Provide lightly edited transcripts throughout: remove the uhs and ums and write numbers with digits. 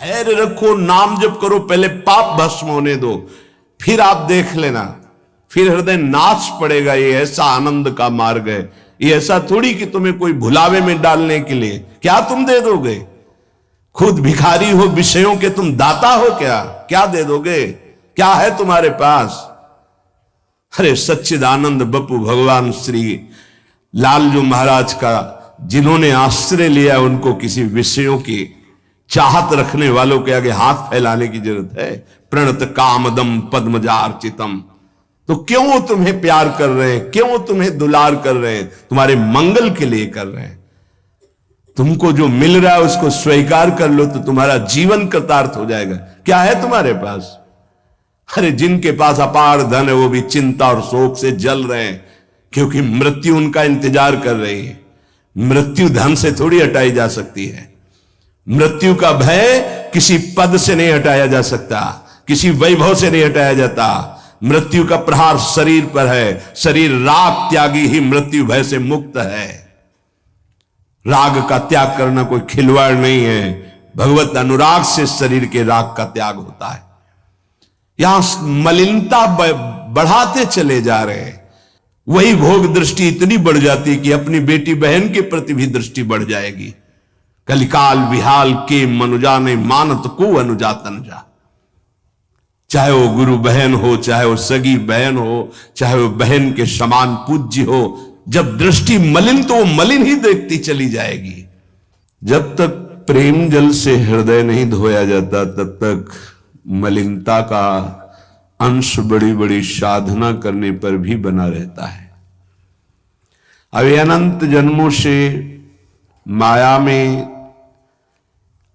धैर्य रखो, नाम जप करो, पहले पाप भस्म होने दो, फिर आप देख लेना, फिर हृदय नाच पड़ेगा। ये ऐसा आनंद का मार्ग है। ये ऐसा थोड़ी कि तुम्हें कोई भुलावे में डालने के लिए क्या तुम दे दोगे। खुद भिखारी हो विषयों के, तुम दाता हो क्या? क्या दे दोगे? क्या है तुम्हारे पास? अरे सच्चिदानंद बपू भगवान श्री लालजू महाराज का जिन्होंने आश्रय लिया, उनको किसी विषयों की चाहत रखने वालों के आगे हाथ फैलाने की जरूरत है? प्रणत कामदम पद्मजार्चितम। तो क्यों वो तुम्हें प्यार कर रहे हैं, क्यों वो तुम्हें दुलार कर रहे हैं? तुम्हारे मंगल के लिए कर रहे हैं। तुमको जो मिल रहा है उसको स्वीकार कर लो तो तुम्हारा जीवन कृतार्थ हो जाएगा। क्या है तुम्हारे पास? अरे जिनके पास अपार धन है वो भी चिंता और शोक से जल रहे हैं, क्योंकि मृत्यु उनका इंतजार कर रही है। मृत्यु धन से थोड़ी हटाई जा सकती है। मृत्यु का भय किसी पद से नहीं हटाया जा सकता, किसी वैभव से नहीं हटाया जाता। मृत्यु का प्रहार शरीर पर है। शरीर राग त्यागी ही मृत्यु भय से मुक्त है। राग का त्याग करना कोई खिलवाड़ नहीं है। भगवत अनुराग से शरीर के राग का त्याग होता है। यहां मलिनता बढ़ाते चले जा रहे हैं। वही भोग दृष्टि इतनी बढ़ जाती कि अपनी बेटी बहन के प्रति भी दृष्टि बढ़ जाएगी। कलिकाल विहाल के मनुजा ने मानत को अनुजा तनुजा। चाहे वो गुरु बहन हो, चाहे वो सगी बहन हो, चाहे वो बहन के समान पूज्य हो, जब दृष्टि मलिन तो वो मलिन ही देखती चली जाएगी। जब तक प्रेम जल से हृदय नहीं धोया जाता तब तक मलिनता का अंश बड़ी बड़ी साधना करने पर भी बना रहता है। अब अनंत जन्मों से माया में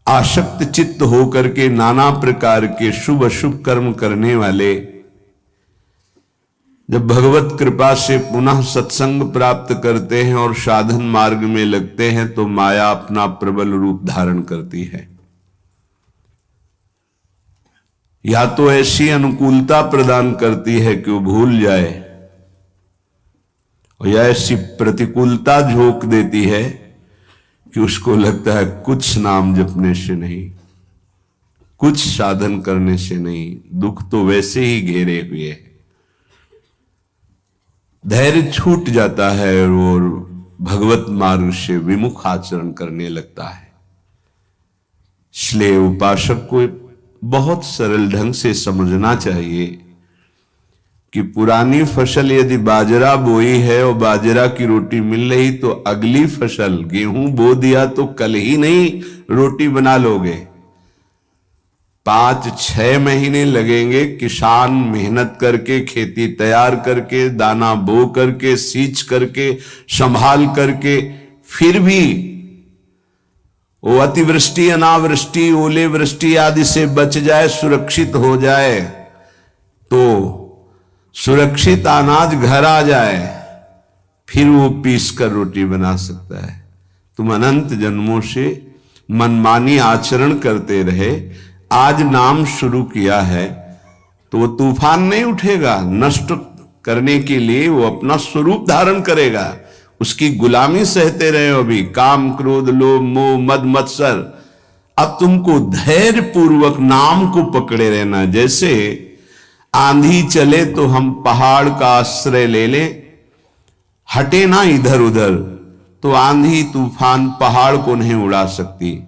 आसक्त चित्त होकर के नाना प्रकार के शुभ अशुभ कर्म करने वाले जब भगवत कृपा से पुनः सत्संग प्राप्त करते हैं और साधन मार्ग में लगते हैं तो माया अपना प्रबल रूप धारण करती है। या तो ऐसी अनुकूलता प्रदान करती है कि वो भूल जाए, और या ऐसी प्रतिकूलता झोंक देती है कि उसको लगता है कुछ नाम जपने से नहीं, कुछ साधन करने से नहीं, दुख तो वैसे ही घेरे हुए है। धैर्य छूट जाता है और भगवत मार्ग से विमुख आचरण करने लगता है। इसलिए उपासक को बहुत सरल ढंग से समझना चाहिए कि पुरानी फसल यदि बाजरा बोई है और बाजरा की रोटी मिल रही तो अगली फसल गेहूं बो दिया तो कल ही नहीं रोटी बना लोगे। 5-6 महीने लगेंगे किसान मेहनत करके, खेती तैयार करके, दाना बो करके, सींच करके, संभाल करके, फिर भी वो अतिवृष्टि, अनावृष्टि, ओले वृष्टि आदि से बच जाए, सुरक्षित हो जाए, तो सुरक्षित अनाज घर आ जाए, फिर वो पीस कर रोटी बना सकता है। तुम अनंत जन्मों से मनमानी आचरण करते रहे, आज नाम शुरू किया है तो वो तूफान नहीं उठेगा। नष्ट करने के लिए वो अपना स्वरूप धारण करेगा। उसकी गुलामी सहते रहे हो अभी, काम क्रोध लोभ मोह मद मत्सर। अब तुमको धैर्य पूर्वक नाम को पकड़े रहना। जैसे आंधी चले तो हम पहाड़ का आश्रय ले लें, हटे ना इधर उधर, तो आंधी तूफान पहाड़ को नहीं उड़ा सकती।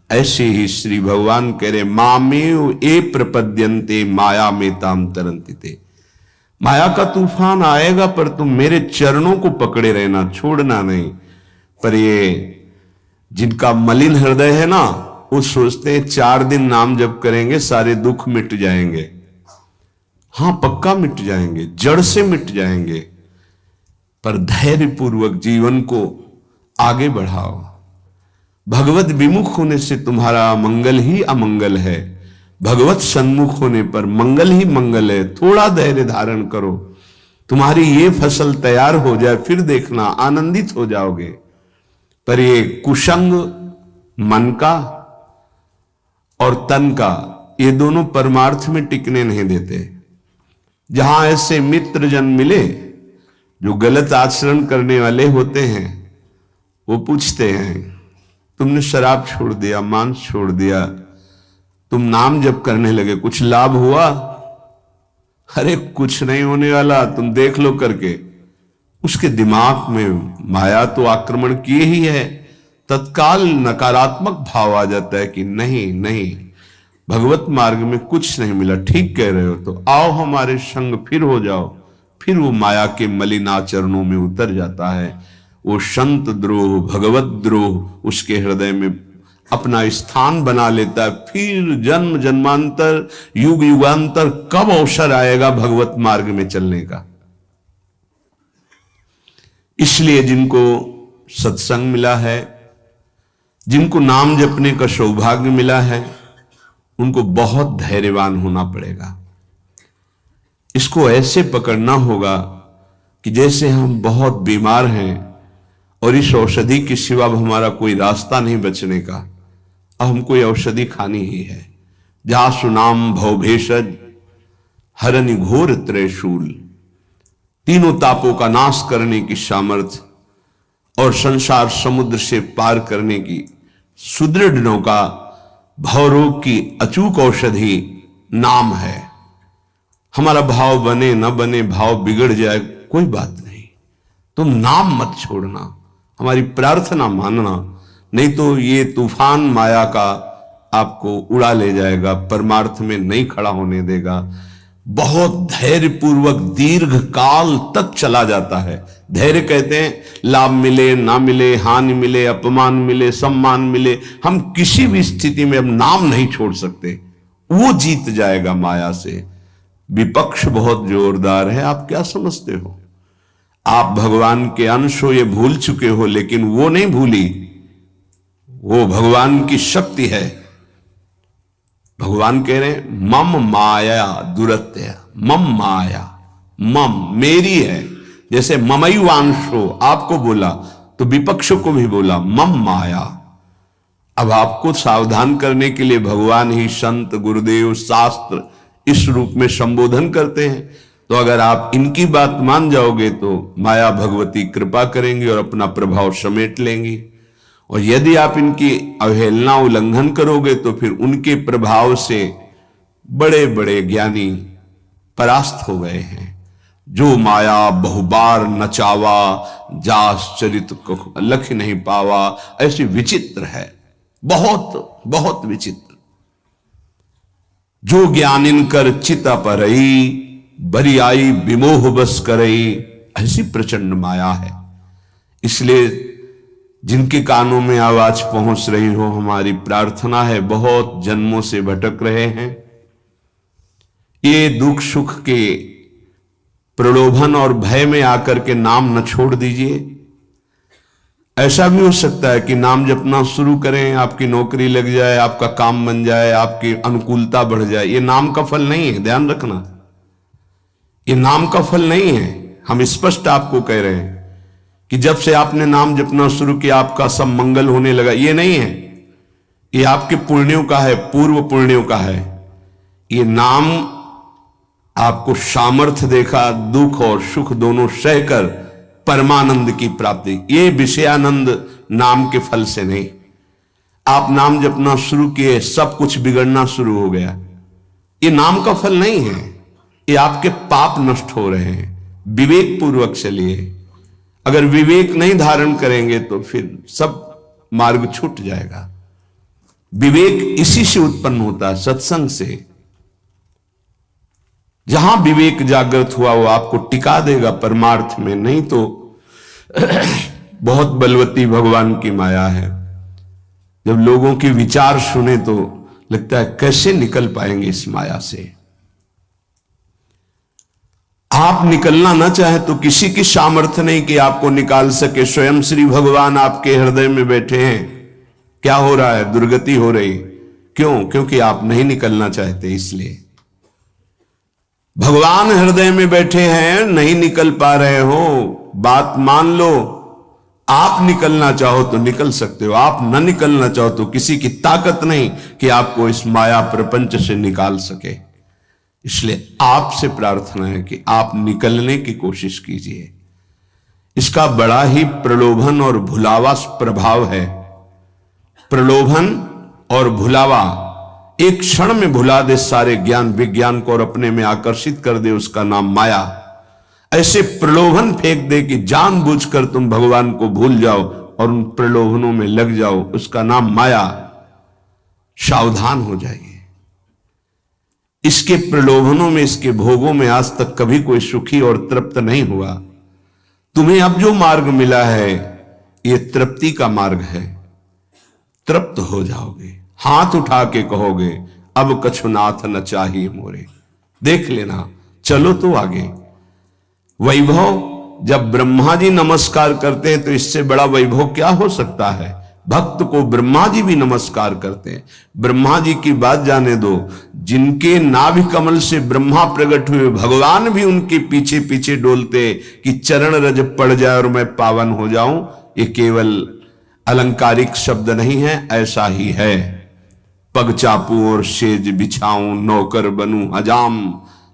ऐसे ही श्री भगवान कह रहे मामेव ए प्रपद्यन्ते माया में ताम तरंतिते। माया का तूफान आएगा पर तुम मेरे चरणों को पकड़े रहना, छोड़ना नहीं। पर ये जिनका मलिन हृदय है ना, वो सोचते हैं 4 दिन नाम जप करेंगे सारे दुख मिट जाएंगे। हां पक्का मिट जाएंगे, जड़ से मिट जाएंगे, पर धैर्य पूर्वक जीवन को आगे बढ़ाओ। भगवत विमुख होने से तुम्हारा मंगल ही अमंगल है, भगवत सन्मुख होने पर मंगल ही मंगल है। थोड़ा धैर्य धारण करो, तुम्हारी ये फसल तैयार हो जाए, फिर देखना आनंदित हो जाओगे। पर ये कुसंग मन का और तन का, ये दोनों परमार्थ में टिकने नहीं देते। जहां ऐसे मित्र जन मिले जो गलत आचरण करने वाले होते हैं, वो पूछते हैं तुमने शराब छोड़ दिया, मांस छोड़ दिया, तुम नाम जप करने लगे, कुछ लाभ हुआ? अरे कुछ नहीं होने वाला, तुम देख लो करके। उसके दिमाग में माया तो आक्रमण किए ही है, तत्काल नकारात्मक भाव आ जाता है कि नहीं नहीं, भगवत मार्ग में कुछ नहीं मिला, ठीक कह रहे हो, तो आओ हमारे संग फिर हो जाओ। फिर वो माया के मलिनाचरणों में उतर जाता है। वो संत द्रोह, भगवत द्रोह उसके हृदय में अपना स्थान बना लेता है। फिर जन्म जन्मांतर, युग युगांतर कब अवसर आएगा भगवत मार्ग में चलने का। इसलिए जिनको सत्संग मिला है, जिनको नाम जपने का सौभाग्य मिला है, उनको बहुत धैर्यवान होना पड़ेगा। इसको ऐसे पकड़ना होगा कि जैसे हम बहुत बीमार हैं और इस औषधि के सिवा हमारा कोई रास्ता नहीं बचने का, अब हमको ये औषधि खानी ही है। जहां सुनाम भवभेषज हरनि घोर त्रयशूल, तीनों तापों का नाश करने की सामर्थ्य और संसार समुद्र से पार करने की सुदृढ़ नौका, भवरोग की अचूक औषधि नाम है। हमारा भाव बने न बने, भाव बिगड़ जाए, कोई बात नहीं, तुम नाम मत छोड़ना, हमारी प्रार्थना मानना, नहीं तो ये तूफान माया का आपको उड़ा ले जाएगा, परमार्थ में नहीं खड़ा होने देगा। बहुत धैर्यपूर्वक दीर्घ काल तक चला जाता है। धैर्य कहते हैं लाभ मिले ना मिले, हानि मिले, अपमान मिले, सम्मान मिले, हम किसी भी स्थिति में अब नाम नहीं छोड़ सकते। वो जीत जाएगा माया से। विपक्ष बहुत जोरदार है, आप क्या समझते हो? आप भगवान के अंश हो, ये भूल चुके हो, लेकिन वो नहीं भूली, वो भगवान की शक्ति है। भगवान कह रहे हैं मम माया दुरत्य, मम माया, मम मेरी है। जैसे ममैवांशो आपको बोला तो विपक्ष को भी बोला मम माया। अब आपको सावधान करने के लिए भगवान ही संत, गुरुदेव, शास्त्र इस रूप में संबोधन करते हैं। तो अगर आप इनकी बात मान जाओगे तो माया भगवती कृपा करेंगी और अपना प्रभाव समेट लेंगी, और यदि आप इनकी अवहेलना, उल्लंघन करोगे तो फिर उनके प्रभाव से बड़े बड़े ज्ञानी परास्त हो गए हैं। जो माया बहुबार नचावा, जास चरित को लख नहीं पावा, ऐसी विचित्र है, बहुत बहुत विचित्र। जो ज्ञान इनकर चिता परई, बरी आई विमोह बस करई, ऐसी प्रचंड माया है। इसलिए जिनके कानों में आवाज पहुंच रही हो, हमारी प्रार्थना है, बहुत जन्मों से भटक रहे हैं, ये दुख सुख के प्रलोभन और भय में आकर के नाम न छोड़ दीजिए। ऐसा भी हो सकता है कि नाम जपना शुरू करें, आपकी नौकरी लग जाए, आपका काम बन जाए, आपकी अनुकूलता बढ़ जाए। ये नाम का फल नहीं है, ध्यान रखना, ये नाम का फल नहीं है। हम स्पष्ट आपको कह रहे हैं कि जब से आपने नाम जपना शुरू किया आपका सब मंगल होने लगा, ये नहीं है। ये आपके पुण्यों का है, पूर्व पुण्यों का है। ये नाम आपको सामर्थ्य देखा, दुख और सुख दोनों सहकर परमानंद की प्राप्ति। ये विषयानंद नाम के फल से नहीं। आप नाम जपना शुरू किए, सब कुछ बिगड़ना शुरू हो गया, ये नाम का फल नहीं है। ये आपके पाप नष्ट हो रहे हैं। विवेक पूर्वक चलिए। अगर विवेक नहीं धारण करेंगे तो फिर सब मार्ग छूट जाएगा। विवेक इसी से उत्पन्न होता है, सत्संग से। जहां विवेक जागृत हुआ वो आपको टिका देगा परमार्थ में, नहीं तो बहुत बलवती भगवान की माया है। जब लोगों के विचार सुने तो लगता है कैसे निकल पाएंगे इस माया से। आप निकलना ना चाहे तो किसी की सामर्थ्य नहीं कि आपको निकाल सके। स्वयं श्री भगवान आपके हृदय में बैठे हैं। क्या हो रहा है? दुर्गति हो रही। क्यों? क्योंकि आप नहीं निकलना चाहते, इसलिए। भगवान हृदय में बैठे हैं, नहीं निकल पा रहे हो, बात मान लो। आप निकलना चाहो तो निकल सकते हो, आप न निकलना चाहो तो किसी की ताकत नहीं कि आपको इस माया प्रपंच से निकाल सके। इसलिए आपसे प्रार्थना है कि आप निकलने की कोशिश कीजिए। इसका बड़ा ही प्रलोभन और भुलावा प्रभाव है। प्रलोभन और भुलावा एक क्षण में भुला दे सारे ज्ञान विज्ञान को और अपने में आकर्षित कर दे, उसका नाम माया। ऐसे प्रलोभन फेंक दे कि जानबूझकर तुम भगवान को भूल जाओ और उन प्रलोभनों में लग जाओ, उसका नाम माया। सावधान हो जाइए। इसके प्रलोभनों में, इसके भोगों में आज तक कभी कोई सुखी और तृप्त नहीं हुआ। तुम्हें अब जो मार्ग मिला है ये तृप्ति का मार्ग है। तृप्त हो जाओगे, हाथ उठा के कहोगे अब कछुनाथ न चाहिए मोरे। देख लेना, चलो तो आगे। वैभव, जब ब्रह्मा जी नमस्कार करते हैं तो इससे बड़ा वैभव क्या हो सकता है। भक्त को ब्रह्मा जी भी नमस्कार करते हैं। ब्रह्मा जी की बात जाने दो, जिनके नाभि कमल से ब्रह्मा प्रकट हुए, भगवान भी उनके पीछे पीछे डोलते कि चरण रज पड़ जाए और मैं पावन हो जाऊं। ये केवल अलंकारिक शब्द नहीं है, ऐसा ही है। पग चापू और सेज बिछाऊं, नौकर बनूं हजाम,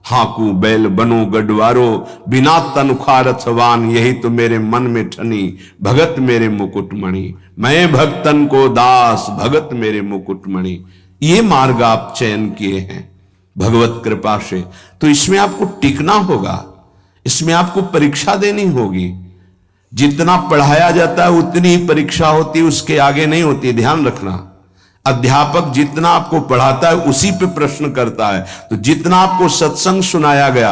हाकू बैल बनो गडवारो, बिना तनख्वाह रथवान, यही तो मेरे मन में ठनी, भगत मेरे मुकुटमणि। मैं भक्तन को दास, भगत मेरे मुकुटमणि। ये मार्ग आप चयन किए हैं भगवत कृपा से, तो इसमें आपको टिकना होगा, इसमें आपको परीक्षा देनी होगी। जितना पढ़ाया जाता है उतनी ही परीक्षा होती है, उसके आगे नहीं होती, ध्यान रखना। अध्यापक जितना आपको पढ़ाता है उसी पे प्रश्न करता है। तो जितना आपको सत्संग सुनाया गया,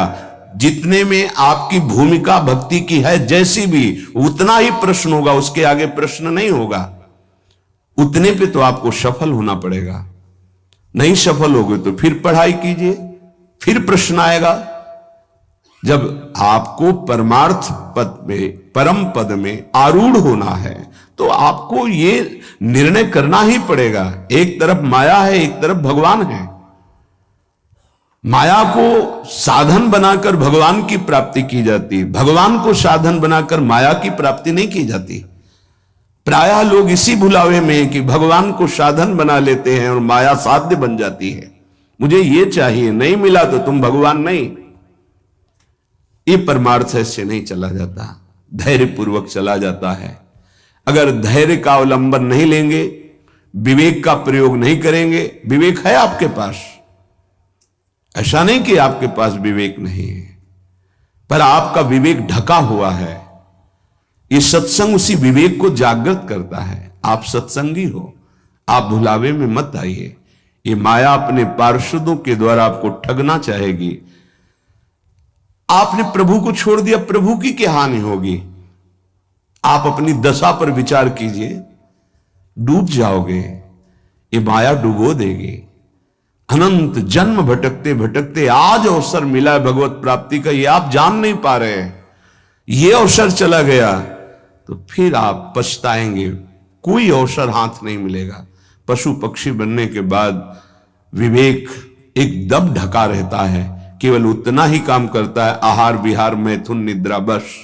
जितने में आपकी भूमिका भक्ति की है जैसी भी, उतना ही प्रश्न होगा, उसके आगे प्रश्न नहीं होगा। उतने पे तो आपको सफल होना पड़ेगा। नहीं सफल होगे तो फिर पढ़ाई कीजिए, फिर प्रश्न आएगा। जब आपको परमार्थ पद में, परम पद में आरूढ़ होना है तो आपको ये निर्णय करना ही पड़ेगा। एक तरफ माया है, एक तरफ भगवान है। माया को साधन बनाकर भगवान की प्राप्ति की जाती है, भगवान को साधन बनाकर माया की प्राप्ति नहीं की जाती। प्रायः लोग इसी भुलावे में है कि भगवान को साधन बना लेते हैं और माया साध्य बन जाती है। मुझे ये चाहिए, नहीं मिला तो तुम भगवान नहीं। ये परमार्थ ऐसे नहीं चला जाता, धैर्य पूर्वक चला जाता है। अगर धैर्य का अवलंबन नहीं लेंगे, विवेक का प्रयोग नहीं करेंगे, विवेक है आपके पास, ऐसा नहीं कि आपके पास विवेक नहीं है, पर आपका विवेक ढका हुआ है। ये सत्संग उसी विवेक को जागृत करता है। आप सत्संगी हो, आप भुलावे में मत आइए। ये माया अपने पार्षदों के द्वारा आपको ठगना चाहेगी। आपने प्रभु को छोड़ दिया, प्रभु की क्या हानि होगी। आप अपनी दशा पर विचार कीजिए, डूब जाओगे, ये माया डुबो देगी। अनंत जन्म भटकते भटकते आज अवसर मिला है भगवत प्राप्ति का, ये आप जान नहीं पा रहे हैं। ये अवसर चला गया तो फिर आप पछताएंगे, कोई अवसर हाथ नहीं मिलेगा। पशु पक्षी बनने के बाद विवेक एकदम ढका रहता है, केवल उतना ही काम करता है, आहार विहार मैथुन निद्रा, बस।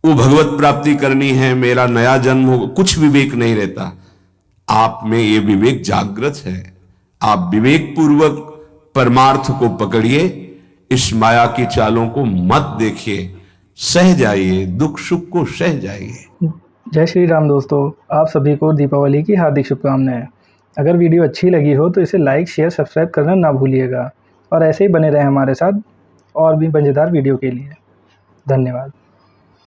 वो भगवत प्राप्ति करनी है, मेरा नया जन्म हो, कुछ विवेक नहीं रहता। आप में ये विवेक जागृत है। आप विवेक पूर्वक परमार्थ को पकड़िए, इस माया की चालों को मत देखिए, सह जाइए, दुख सुख को सह जाइए। जय श्री राम दोस्तों, आप सभी को दीपावली की हार्दिक शुभकामनाएं। अगर वीडियो अच्छी लगी हो तो इसे लाइक शेयर सब्सक्राइब करना ना भूलिएगा और ऐसे ही बने रहें हमारे साथ और भी मज़ेदार वीडियो के लिए। धन्यवाद।